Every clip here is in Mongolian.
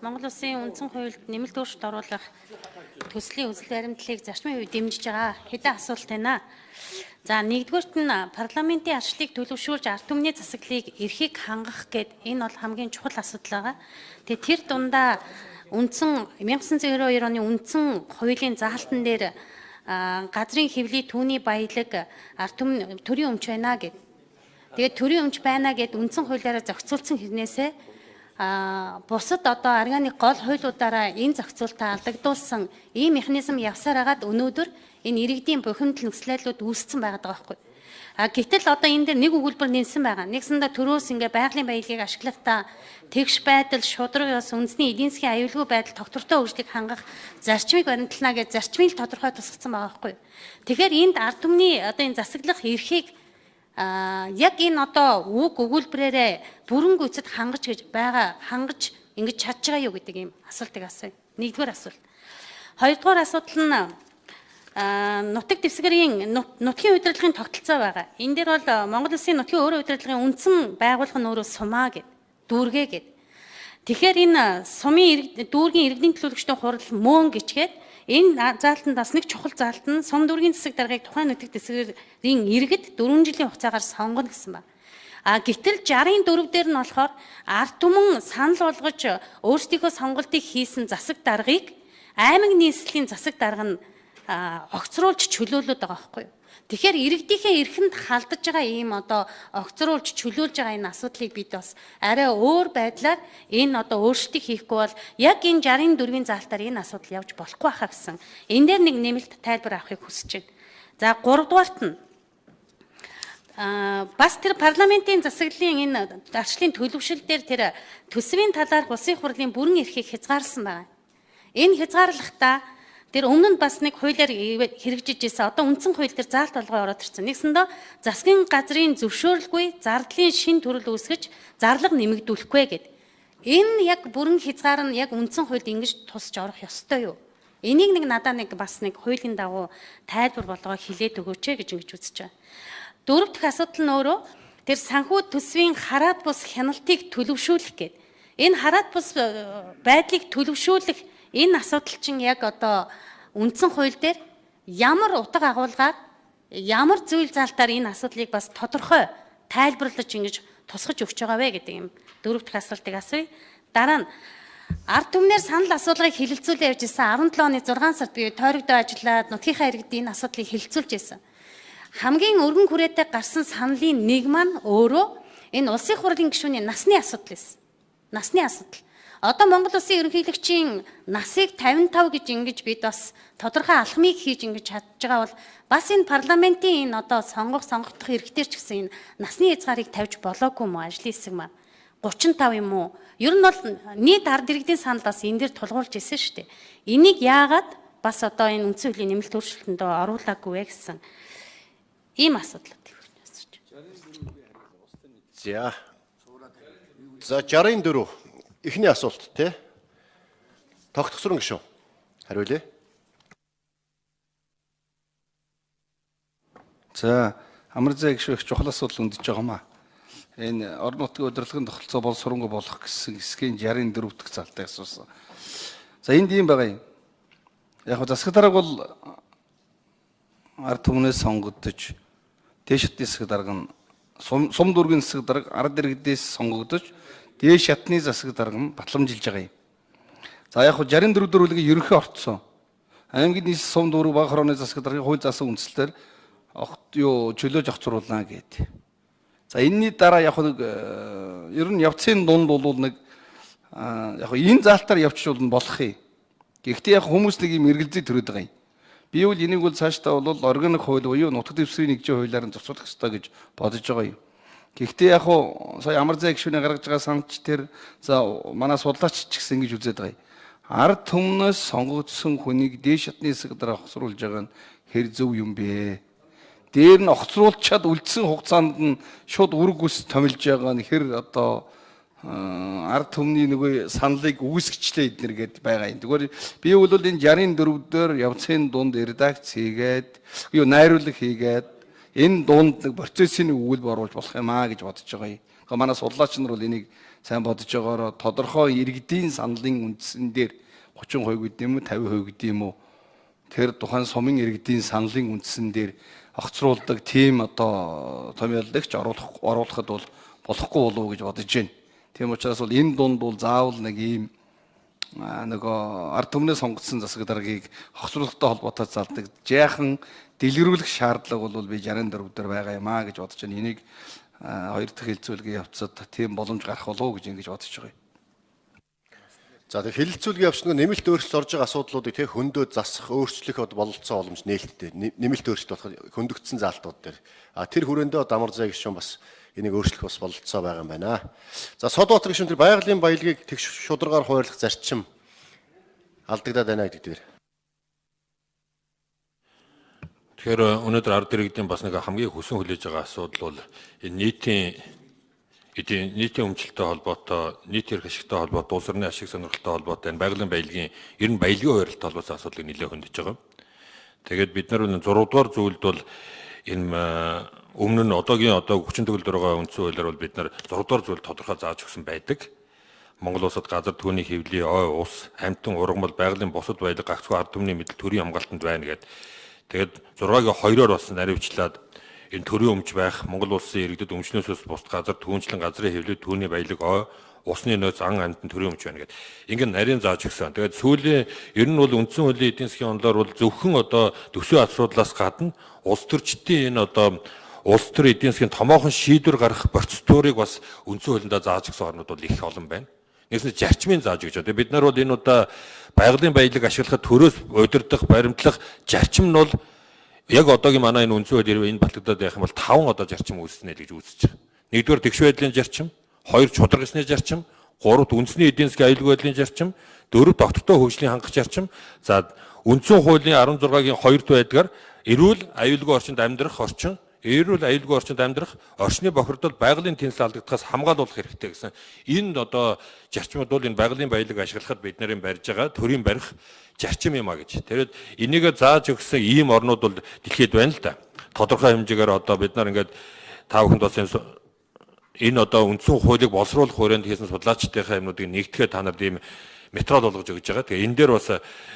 Монгол Улсын үндсэн хуульд нэмэлт өөрчлөлт оруулах төслийн үзэл баримтлалыг зарчмын үед дэмжиж байгаа хэдэн асуулт байна. За нэгдүгээрт нь парламентын арчлыг төлөвшүүлж ард түмний засаглалыг эрхийг хангах гэд энэ бол хамгийн чухал асуудал байгаа. Тэгээ тэр дундаа үндсэн 1992 оны үндсэн хуулийн заалтан дээр газрын хэвлэл түүний баялаг ард түмэн төрийн өмч байна гэд. Тэгээд төрийн өмч байна гэд үндсэн хуулиараа зохицуулсан хэрнээсээ бусад одоо органик гол хуулиудаараа энэ зохицуултаа алдагдуулсан ийм механизм явсаар хагаад өнөөдөр энэ иргэдийн бухимдал нөхцөлөд үүссэн байгаа байхгүй. Гэтэл одоо энэ дээр нэг өгүүлбэр нэмсэн байгаа. Нэгсэндээ төрөөс ингээ байгалийн баялагийг ашиглахдаа тэгш байдал, шудраг ёс, үндэсний эдийн засгийн аюулгүй байдал, тогтвортой хөгжлийг хангах зарчмыг баримтлана гэж зарчмыг тодорхой тусгацсан байгаа байхгүй. Тэгэхээр энд ард түмний одоо энэ засаглах эрхийг яг энэ одоо үг өгүүлбэрээрээ бүрэн гүйцэд хангаж ингэж чадж байгаа юу гэдэг ийм асуултыг асууя. Нэгдүгээр асуулт. Хоёрдугаар асуудал нь нутаг дэвсгэрийн нутгийн удирдлагын тогтолцоо байгаа. Энэ дээр бол Монгол Улсын нутгийн өөрийн удирдлагын үндсэн байгууллага нь өөрөө сумаа гэд дүүргээ гэд. Тэгэхээр энэ сумын дүүргийн иргэдийн төлөөлөгчдийн хурал мөн гिचгээд энэ заалтанд бас нэг чухал заалт нь сум дүүргийн засаг даргаыг тухайн нутаг дэвсгэрийн иргэд 4 жилийн хугацаагаар сонгоно гэсэн байна. Гэтэл 64 дээр нь болохоор ард түмэн санал болгож өөрсдийнхөө сонголтыг хийсэн засаг даргыг аймаг нийслэлийн засаг дарга нь огцруулж чөлөөлөд байгаа байхгүй юу. Тэгэхээр иргэдийнхээ эрхэнд халдаж байгаа ийм одоо огцруулж чөлөөлж байгаа энэ асуудлыг бид бас арай өөр байдлаар энэ одоо өөрчлөлтийг хийхгүй бол яг энэ 64-ийн заалтаар энэ асуудал явж болохгүй хаа гэсэн. Энэ дээр нэг нэмэлт тайлбар авахыг хүсэж байна. За 3-дугаарт нь бас тэр парламентын засаглалын энэ арчлын төлөвшил дээр тэр төсвийн талаарх улсын хурлын бүрэн эрхийг хязгаарласан байна. Энэ хязгаарлахдаа тэр өмнө нь бас нэг хуулиар хэрэгжиж ирсэн. Одоо үндсэн хууль дээр заалт болгоо ороод ирсэн. Нэгсэндээ засгийн газрын зөвшөөрөлгүй зардлын шин төрөл үүсгэж зарлага нэмэгдүүлэхгүй гэд. Энэ яг бүрэн хязгаар нь яг үндсэн хуульд ингэж тусч орох ёстой юу? Энийг нэг надаа нэг бас нэг хуулийн дагуу тайлбар болгоо хэлээд өгөөч гэж ингэж үзэж байна. Дөрөв дэх асуудал нь өөрөө тэр санхүү төсвийн хараат бус хяналтыг төлөвшүүлэх гэд. Энэ хараат бус байдлыг төлөвшүүлэх энэ асуудал чинь яг одоо үндсэн хууль дээр ямар утга агуулгаар ямар зүйл заалтаар энэ асуудлыг бас тодорхой тайлбарлаж ингэж тусгаж өгч байгаа вэ гэдэг юм дөрөв дэх асуултыг асууя. Дараа нь ард түмнэр санал асуулгыг хэлэлцүүлээ явж исэн 17 оны 6 сард би тойрогдоо ажиллаад нутгийнхаа иргэдийн энэ асуудлыг хэлэлцүүлж исэн. Хамгийн өргөн хүрээтэй гарсан саналын нэг маань өөрөө энэ улсын хурлын гишүүний насны асуудал байсан. Насны асуудал. Одоо Монгол Улсын ерөнхийлөгчийн насыг 55 гэж ингэж бид бас тодорхой алхмыг хийж ингэж чадж байгаа бол бас энэ парламентын энэ одоо сонгогдох эрхтэр ч гэсэн энэ насны хязгаарыг тавьж болоогүй юм уу ажлын хэсэг маань 35 юм уу? Ер нь бол нийт ард иргэдийн санал бас энэ дээр тулгуурлаж ирсэн шүү дээ. Энийг яагаад бас одоо энэ үндсэн хуулийн нэмэлт өөрчлөлтөнд оруулаагүй вэ гэсэн ийм асуудлууд асууж байна. За 64 эхний асуулт тий. Тогтгосрон гишүүн хариулъя. За амар зай гишүүн их чухал асуудал өндөж байгаа маа. Энэ орон нутгийн удирдлагын тогтолцоо бол сурангүй болох гэсэн хэсгийн 64 дахь залтыг асуусан. За энд ийм байгаа юм. Яг засаг дарга бол ард түмнээс сонгогдож дээш шатны засаг дарга нь сум дүүргийн засаг дарга ард иргэдээс сонгогдож дээш шатны засаг дарга нь батламжилж байгаа юм. За яг 64 дөрвөлгийн ерөнхий орцсон аймгийн нийслэл сум дүүрэг баг хорооны засаг даргын хууль заасан үндслээр чөлөөж огцруулна гэдэг. За энэний дараа яг ер нь явцын дунд бол нэг яг энэ заалтаар явчих болох юм. Гэхдээ яг хүмүүс нэг юм эргэлзээ төрөд байгаа юм. Би бол энийг бол цаашдаа бол органик хууль буюу нутаг дэвсгэрийн нэгжийн хуулиар нь зохицуулах ёстой гэж бодож байгаа юм. Гэхдээ яг сая амар зай гишүүний гаргаж байгаа саналч тэр за манай судлаач ч гэсэн ингэж үзээд байгаа юм. Ард түмнээс сонгогдсон хүнийг дээш шатны засаг дарга огцруулж байгаа нь хэр зөв юм бэ? Дээр нь огцруулчаад үлдсэн хугацаанд нь шууд үрг ус томилж байгаа нь хэр одоо ард түмний нөгөө саналыг үүсгэчлээ эднэр гэд байгаа юм. Тэгвэл би бол энэ 64 дээр явцын дунд редакц хийгээд найруулга хийгээд энэ дунд нэг процессын нэг өгүүлбэр оруулж болох юм аа гэж бодож байгаа юм. Манай судлаач нар бол энийг сайн бодож байгаараа тодорхой иргэдийн саналын үндсэн дээр 30% гэдэг юм уу 50% гэдэг юм уу тэр тухайн сумын иргэдийн саналын үндсэн дээр огцруулдаг тийм одоо томьёолагч оруулахад бол болохгүй болов уу гэж бодож байна. Тийм учраас бол энэ дунд бол заавал нэг ийм нөгөө ард түмнээ сонгогдсон засаг даргаыг огцруулахтай холбоотой залдаг жаахан дэлгэрүүлэх шаардлага бол би 64 дээр байгаа юм аа гэж бодож байна. Энийг хоёр дахь хилцүүлгийн явцад тийм боломж гарах болов уу гэж ингэж бодож байгаа юм. За тэг хилцүүлгийн явц нэг нэмэлт өөрчлөлт орж байгаа асуудлуудыг тэг хөндөд засах, өөрчлөх бололцоо боломж нээлттэй. Нэмэлт өөрчлөлт болох хөндөгдсөн заалтууд дээр. Тэр хүрээндээ амар зай гишүүн бас энийг өөрчлөх бас бололцоо байгаа юм байна. За Содбаатар гишүүн тэр байгалийн баялагийг тэгш шударгаар хуваарлах зарчим алдагдаад байна гэдэг дээр. Тэгэхээр өнөөдөр ард иргэдийн бас нэг хамгийн хүсэн хүлээж байгаа асуудал бол энэ нийтийн өмчлөлтөй холбоотой, нийт эрх ашигтай холбоотой, улс орны ашиг сонирхолтой холбоотой энэ байгалийн баялагын ер нь баялагын хуваарилтай холбоотой асуудлыг нэлээд хөндөж байгаа. Тэгээд бид нар 6 дугаар зүйлд бол энэ өмнө нь одоогийн 34 байгаа үндсэн хуулиар бол бид нар 6 дугаар зүйл тодорхой зааж өгсөн байдаг. Монгол улсад газар түүний хэвлэлийн ой ус, амьтан ургамал, байгалийн бусад баялаг гагцхүү ард түмний мэдл төрийн хамгаалтанд байна гэдэг. Тэгээд 6-ыг 2-оор бас наривчлаад энэ төрийн өмч байх Монгол улсын иргэдэд өмчнөөс бусд газар түүнчлэн газрын хэвлэл түүний баялаг ой усны нөөц ан амьтан төрийн өмч байна гэдэг. Ингээд нарийн зааж өгсөн. Тэгээд сүүлийн ер нь бол үндсэн хуулийн эдийн засгийн онолоор бол зөвхөн одоо төсвийн асуудлаас гадна улс төрчдийн энэ одоо улс төр эдийн засгийн томоохон шийдвэр гаргах процедурыг бас үндсэн хуулиндаа зааж өгсөн орнууд бол их олон байна. Нэгс зарчмын зааж өгч байгаа. Бид нар бол энэ удаа байгалийн баялаг ашиглахад төрөөс удирдах, баримтлах зарчим нь бол яг одоогийн манай энэ үндсэн хуулиар энэ батлагдаад байх юм бол 5 одоо зарчим үүснэ гэж үзэж байгаа. Нэгдүгээр тэгш байдлын зарчим, 2 чударгасны зарчим, 3 үндэсний эдийн засгийн аюулгүй байдлын зарчим, 4 тогтвортой хөгжлийн хангах зарчим. За үндсэн хуулийн 16-гийн 2-т байдгаар эрүүл аюулгүй орчинд амьдрах орчин, эрүүл аюулгүй орчинд амьдрах, орчны бохирдол байгалийн тэнцэл алдагдахаас хамгаалуулах хэрэгтэй гэсэн. Энд одоо зарчмууд бол энэ байгалийн баялаг ашиглахад бид нарын барьж байгаа төрийн барих зарчим юм а гэж. Тэгээд энийг зааж өгсөн ийм орнууд бол дэлхийд байна л да. Тодорхой хэмжээгээр одоо бид нар ингээд та бүхэнд бас энэ одоо үндсэн хуулийг боловсруулах хүрээнд хийсэн судлаачдынхаа юмнуудыг нэгтгэхэд та нарт ийм метрод болгож өгж байгаа. Тэгээ энэ дээр бас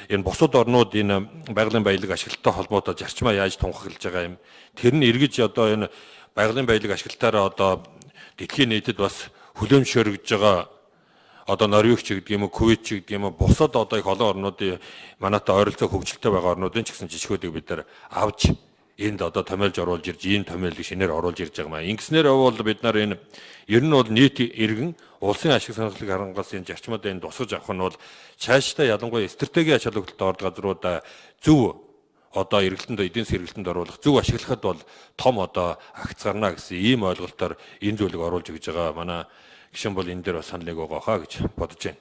энэ бусад орнууд энэ байгалийн баялаг ашиглалттай холбоотой зарчмаа яаж тунхаглаж байгаа юм. Тэр нь эргэж одоо энэ байгалийн баялаг ашиглалтаараа одоо дэлхийн нийтэд бас хүлээмжшөөрөгдөж байгаа одоо Норвег ч гэдэг юм уу, Кувейт ч гэдэг юм уу, бусад одоо их олон орнуудын манайтай ойролцоо хөгжилтэй байгаа орнуудын ч гэсэн жишгүүдийг бид нар авч энд одоо томьёолж оруулж ирж, ийм томьёолыг шинээр оруулж ирж байгаа юм. Ингэснээр бол бид нар энэ ер нь бол нийт иргэн улсын ашиг сонирхлыг хангалтын энэ зарчмуудаа энэ тусгаж авах нь бол цаашдаа ялангуяа стратегийн ач холбогдолтой орд газруудаа зөв одоо эргэлтэнд эдийн засгийн эргэлтэнд оруулах, зөв ашиглахад бол том одоо агц гарна гэсэн ийм ойлголтоор энэ зүйлийг оруулж өгж байгаа. Манай гишүүн бол энэ дээр бас саналыг өгөө хаа гэж бодож байна.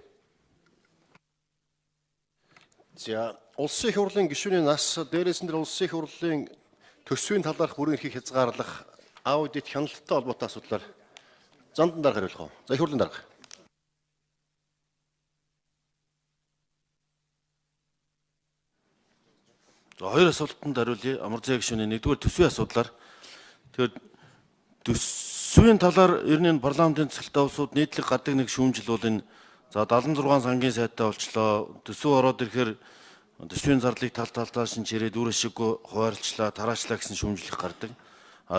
За улсын их хурлын гишүүний нас дээрээс нь улсын их хурлын төсвийн талаарх бүрэн эрхийг хязгаарлах аудит хяналттай холбоотой асуудлаар зандан дарга хариулах уу? За их хурлын дарга. За хоёр асуултанд хариулъя. Амар зай гишүүний нэгдүгээр төсвийн асуудлаар. Тэгэхээр төсвийн талаар ер нь парламентын цэцэлтэй улсууд нийтлэг гадаг нэг шүүмжил бол энэ за 76 сангийн сайтай болчлоо. Төсөв ороод ирэхээр төсвийн зардлыг талдаа шинжирээд үр ашиггүй хуваарлцлаа, тараачлаа гэсэн шүүмжлэх гардаг.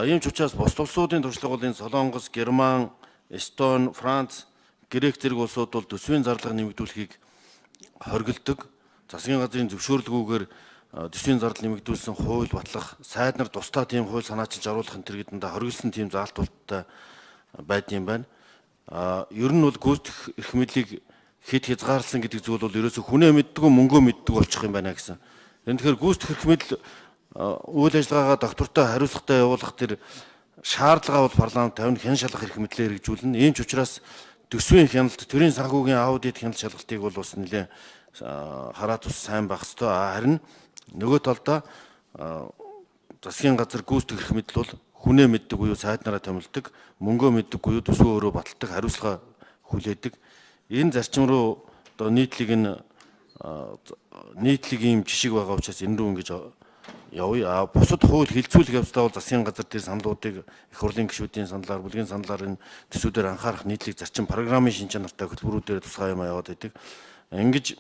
Ийм ч учраас бусад улсуудын туршлага бол энэ Солонгос, Герман, Эстони, Франц, Грек зэрэг улсууд бол төсвийн зарлага нэмэгдүүлэхийг хоригддог. Засгийн газрын зөвшөөрлгүйгээр төсвийн зардал нэмэгдүүлсэн хууль батлах, сайд нар тусдаа тийм хууль санаачилж оруулах энэ төр гэдэндээ хоригдсон тийм заалтуудтай байдсан байна. Ер нь бол гүйцэтгэх эрх мэдлийг хэд хязгаарласан гэдэг зүйл бол ерөөсөө хүнээ мэддэг, мөнгөө мэддэг болчих юм байна гэсэн. Тэгэхээр гүйцэтгэх эрх мэдэл үйл ажиллагаагаа доктортой хариуцлагатай явуулах тэр шаардлага бол парламент тавина хэн шалгах эрх мэдлээ хэрэгжүүлнэ. Ийм ч учраас төсвийн хяналт, төрийн санхүүгийн аудит хяналт шалгалтыг бол бас нэлээд хараад ус сайн байх ёстой. Харин нөгөө талдаа засгийн газар гүйцэтгэх эрх мэдэл бол хүнээ мэддэг буюу сайд нараа томилдог, мөнгөө мэддэг буюу төсвөө өөрөө баталдаг, хариуцлага хүлээдэг. Энэ зарчим руу одоо нийтлэг ийм жишг байгаа учраас энэ рүү ингэж явъя. Бусад хууль хилцүүлэх явцдаа бол засгийн газар дээр саналуудыг их хурлын гишүүдийн саналаар, бүлгийн саналаар энэ төсвүүдээр анхаарах нийтлэг зарчим програмын шинж чанартай хөтөлбөрүүдээр тусгай юм яваад байдаг. Ингэж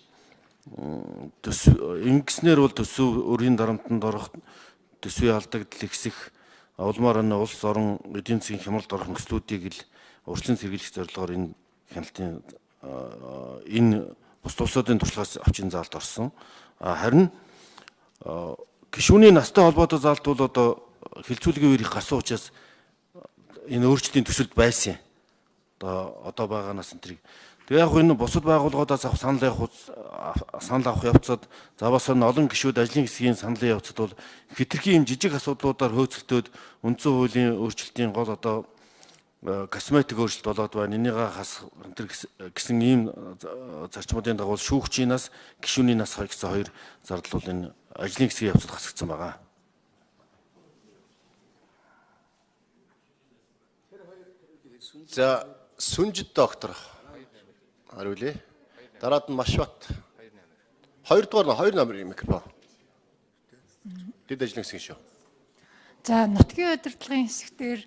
ингэснээр бол төсөв өрийн дарамтанд орох, төсвийн алдагдал ихсэх, улмаар нь улс орон эдийн засгийн хямралд орох нөхцлүүдийг л урьдчилан сэргийлэх зорилгоор энэ хяналтын энэ бус тусуудын туршлагаас авчин заалд орсон. Харин гишүүний настай холбоотой заалт бол одоо хилцүүлгийн үеэр их гарсан учраас энэ өөрчлөлтийн төсөлд байсан. Одоо байгаа нас энэ. Тэгээ яг энэ бусад байгууллагуудаас авах санал авах явцад заваас нь олон гишүүд ажлын хэсгийн саналын явцад бол хэтэрхий юм жижиг асуудлуудаар хөөцөлтөөд үндсэн хуулийн өөрчлөлтийн гол одоо косметик өөрчлөлт болоод байна. Энийг хасах гэсэн ийм зарчмуудын дагуу шүүгчийн нас, гишүүний нас гэсэн хоёр зардал бол энэ ажлын хэсгийн явцад хасагдсан байгаа. За Сүнжид доктор хариулъя. Дараад нь Машбат. Хоёрдугаар хоёр номерын микрофон. Дэд ажлын хэсэг шүү. За нутгийн удирдлагын хэсгээр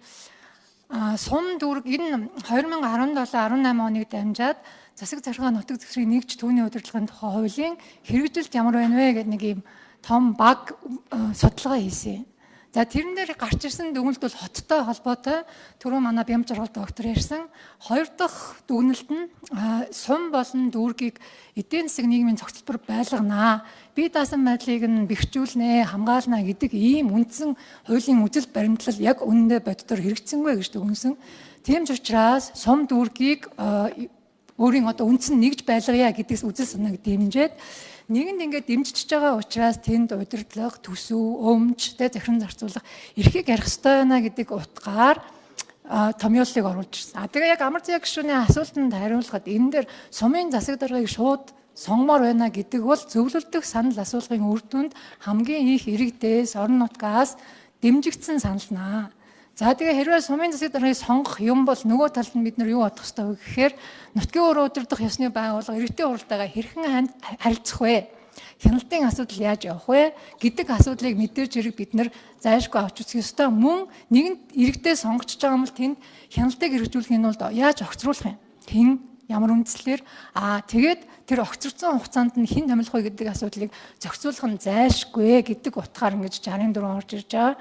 сум дүүрэг энэ 2017-18 оныг дамжаад засаг захиргаа нутаг захирыг нэгж түүний удирдлагын тухай хуулийн хэрэгжилт ямар байна вэ гэдэг нэг юм том баг судалгаа хийсэн. За тэрэн дээр гарч ирсэн дүгнэлт бол хоттой холбоотой. Түрүү манай Бямж Жаргал доктор ярьсан. Хоёр дахь дүгнэлт нь сум болон дүүргийг эдийн засаг нийгмийн зохицолбор байлганаа. Бие даасан байдлыг нь бэхжүүлнэ, хамгаална гэдэг ийм үндсэн хуулийн үзэл баримтлал яг үнэндээ боддоор хэрэгжсэнгүй гэж дүгнсэн. Тийм ч учраас сум дүүргийг өөрийн одоо үндсэн нэгж байлгая гэдгээс үзэл санааг дэмжиж нэгэнд ингээд дэмжиж байгаа учраас тэнд удирдлага, төсөв, өмч, захиран зарцуулах эрхийг ярих ёстой байна гэдэг утгаар томьёоллыг оруулж ирсэн. Тэгээ яг амар зээг гишүүний асуултанд хариулахад энэ дээр сумын засаг даргаыг шууд сонгомоор байна гэдэг бол зөвлөлдөх санал асуулгын үр дүнд хамгийн их иргэдээс, орон нутгаас дэмжигдсэн саналнаа. За тэгээ хэрвээ сумын засаг даргаыг сонгох юм бол нөгөө талд нь бид нар юу бодох ёстой вэ гэхээр нутгийн өрөө удирдах ёсны байгууллага иргэдийн уралдаагаа хэрхэн харилцах вэ? Хяналтын асуудал яаж явах вэ гэдэг асуудлыг мэдээж хэрэг бид нар зайлшгүй авч үзэх ёстой. Мөн нэгэн иргэдээ сонгогдож байгаа юм бол тэнд хяналтыг хэрэгжүүлэхийн тулд яаж огцруулах юм? Хэн ямар үндслээр тэгээд тэр огцорсон хугацаанд нь хэн томилох вэ гэдэг асуудлыг зохицуулах нь зайлшгүй гэдэг утгаар ингэж 64 орж ирж байгаа.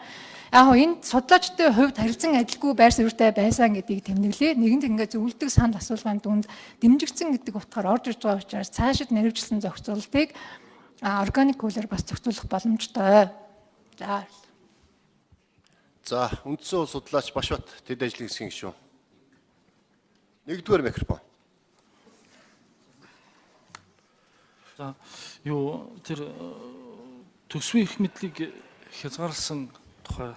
Яг энэ судлаачдын хувьд харилцан адилгүй байр суурьтай байсан гэдгийг тэмдэглэе. Нэгэнд ингээд зөвлөдөг санал асуулгын дүнд дэмжигдсэн гэдэг утгаар орж ирж байгаа учраас цаашид нэвчилсэн зохицуултыг органик хуулиар бас зохицуулах боломжтой. За үндсэн судлаач Машбат дэд ажлын хэсгийн гишүүн. Нэгдүгээр микрофон. За юу тэр төсвийн их мэдлийг хязгаарласан тухай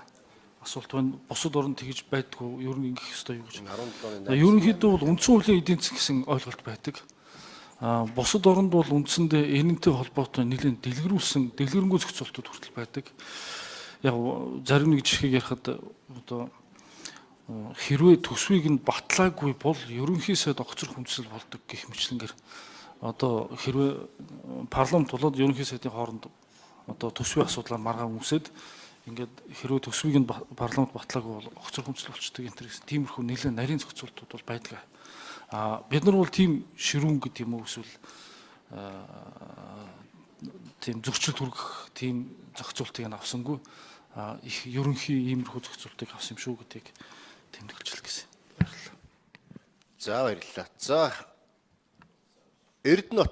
асуулт байна. Бусад орнд тэгж байдгүй ер нь ингэх ёстой юу гэж. Ерөнхийдөө бол үндсэн хуулийн эдийн засаг гэсэн ойлголт байдаг. Бусад орнд бол үндсэндээ энэнтэй холбоотой нэлээд дэлгэрэнгүй зохицуултууд хүртэл байдаг. Яг зарим нэг жишгийг ярихад одоо хэрвээ төсвийг нь батлаагүй бол ерөнхий сайд огцрох хүндэслэл болдог гэх мэтлэнгээр одоо хэрвээ парламент болоод ерөнхий сайдын хооронд одоо төсвийн асуудлаар маргаан үсэд ингээд хэрвээ төсвийг нь парламент батлаагүй бол огцрох хүндэслэл болчдөг энэ төрлийн тиймэрхүү нэлээд нарийн зохицуултууд бол байдаг. Бид нар бол тийм ширүүн гэдэг юм уу эсвэл тийм зөрчил хүргэх тийм зохицуултыг авсангүй их ерөнхий иймэрхүү зохицуултыг авсан юм шүү гэдгийг тэмдэглэж гэсэн. Баярлалаа. За баярлалаа. За Эрдэнэт